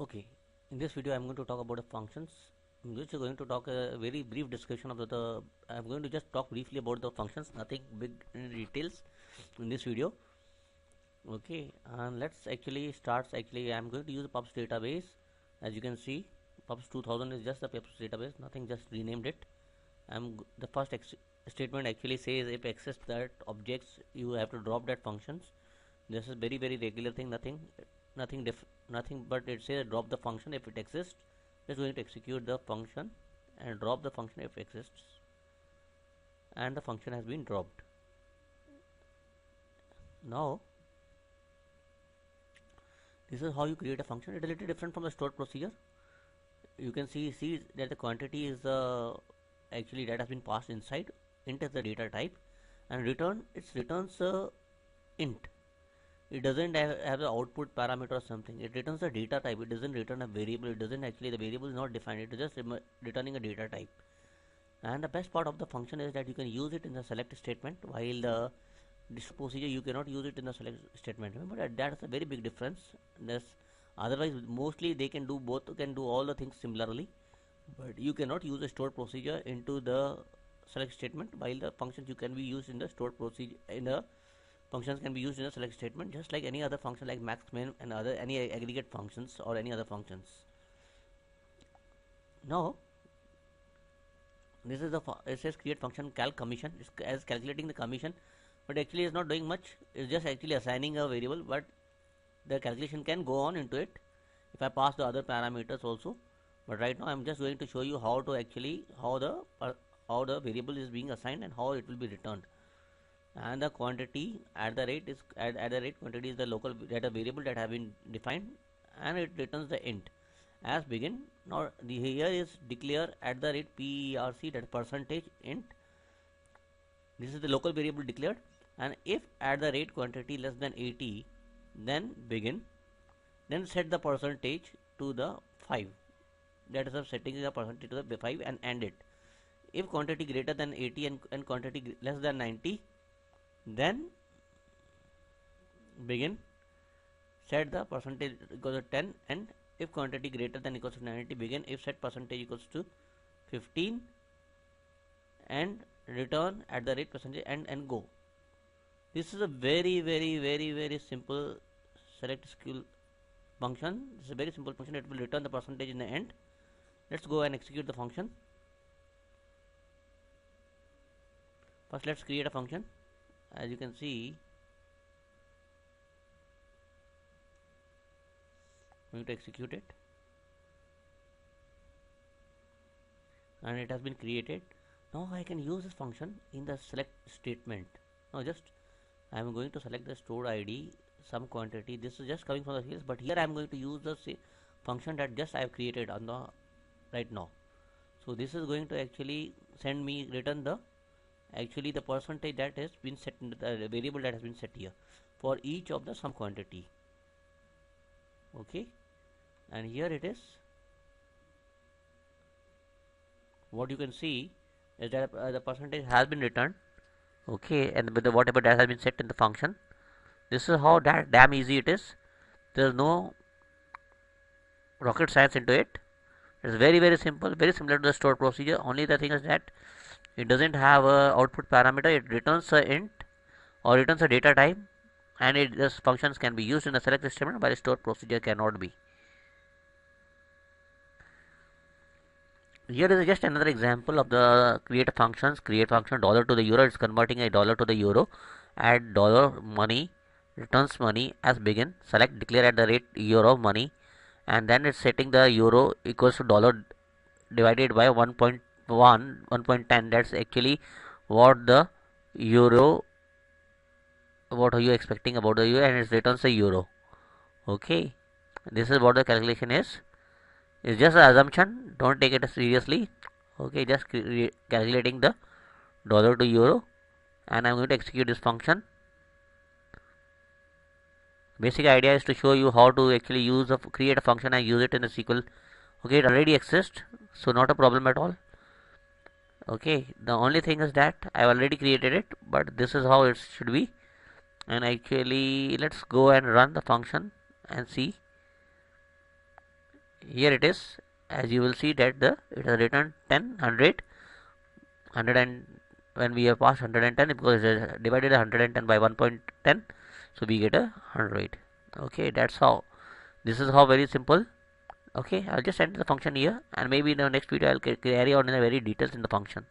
Okay, in this video I'm going to talk about the functions. I'm just going to talk a very brief description of I'm going to just talk briefly about the functions, nothing big in details in this video. Okay, and let's actually start. I'm going to use the PUBS database. As you can see, PUBS 2000 is just the PUBS database, nothing, just renamed it. The first statement actually says if exists that objects, you have to drop that functions. This is very regular thing, nothing but it says drop the function if it exists. It's going to execute the function and drop the function if it exists, and the function has been dropped. Now this is how you create a function. It is a little different from the stored procedure. You can see that the quantity is actually that has been passed inside. Int is the data type, and returns int. It doesn't have the output parameter or something. It returns a data type. It doesn't return a variable. It doesn't actually, the variable is not defined. It is just returning a data type. And the best part of the function is that you can use it in the select statement, while this procedure you cannot use it in the select statement. Remember that is a very big difference. Otherwise mostly they can do all the things similarly, but you cannot use a stored procedure into the select statement, while the functions you can be used in the stored procedure functions can be used in a select statement, just like any other function like max, min, and any aggregate functions or any other functions. Now this is it says create function calc commission. It's as calculating the commission, but actually it's not doing much. It's just actually assigning a variable, but the calculation can go on into it if I pass the other parameters also. But right now I'm just going to show you how to actually how the variable is being assigned and how it will be returned. And the quantity at the rate quantity is the local data variable that have been defined, and it returns the int as begin. Now here is declare at the rate perc, that percentage int. This is the local variable declared, and if at the rate quantity less than 80, then begin, then set the percentage to the 5. That is setting the percentage to the 5 and end it. If quantity greater than 80 and quantity less than 90, then begin, set the percentage equals to 10, and if quantity greater than equals to 90, begin if set percentage equals to 15, and return at the rate percentage and go. This is a very simple select skill function. This is a very simple function. It will return the percentage in the end. Let's go and execute the function. First let's create a function. As you can see, I'm going to execute it, and it has been created. Now I can use this function in the select statement. Now just I am going to select the stored ID, some quantity. This is just coming from the fields, but here I am going to use the function that just I have created on the right now. So this is going to actually return the percentage that has been set in the variable that has been set here for each of the some quantity. Okay, and here it is. What you can see is that the percentage has been returned. Okay, and with the whatever that has been set in the function. This is how damn easy it is. There is no rocket science into it. It's very simple, very similar to the stored procedure. Only the thing is that it doesn't have a output parameter. It returns a int or returns a data type, and this functions can be used in the select statement, but the stored procedure cannot be. Here is just another example of the create functions. Create function dollar to the euro. It's converting a dollar to the euro. Add dollar money, returns money as begin. Select declare at the rate euro money, and then it's setting the euro equals to dollar divided by 1.10. That's actually what the euro, what are you expecting about the euro, and it returns the euro. Okay, this is what the calculation is. It's just an assumption, don't take it seriously. Okay, just calculating the dollar to euro, and I'm going to execute this function. Basic idea is to show you how to actually create a function and use it in a SQL. Okay, it already exists, so not a problem at all. Okay, the only thing is that I've already created it, but this is how it should be. And actually let's go and run the function and see. here it is. As you will see that it has returned 10, 100, 100, and when we have passed 110, because it is divided 110 by 1.10, so we get a 100. Okay, that's how. This is how, very simple. Okay, I'll just enter the function here, and maybe in the next video I'll carry on in a very details in the function.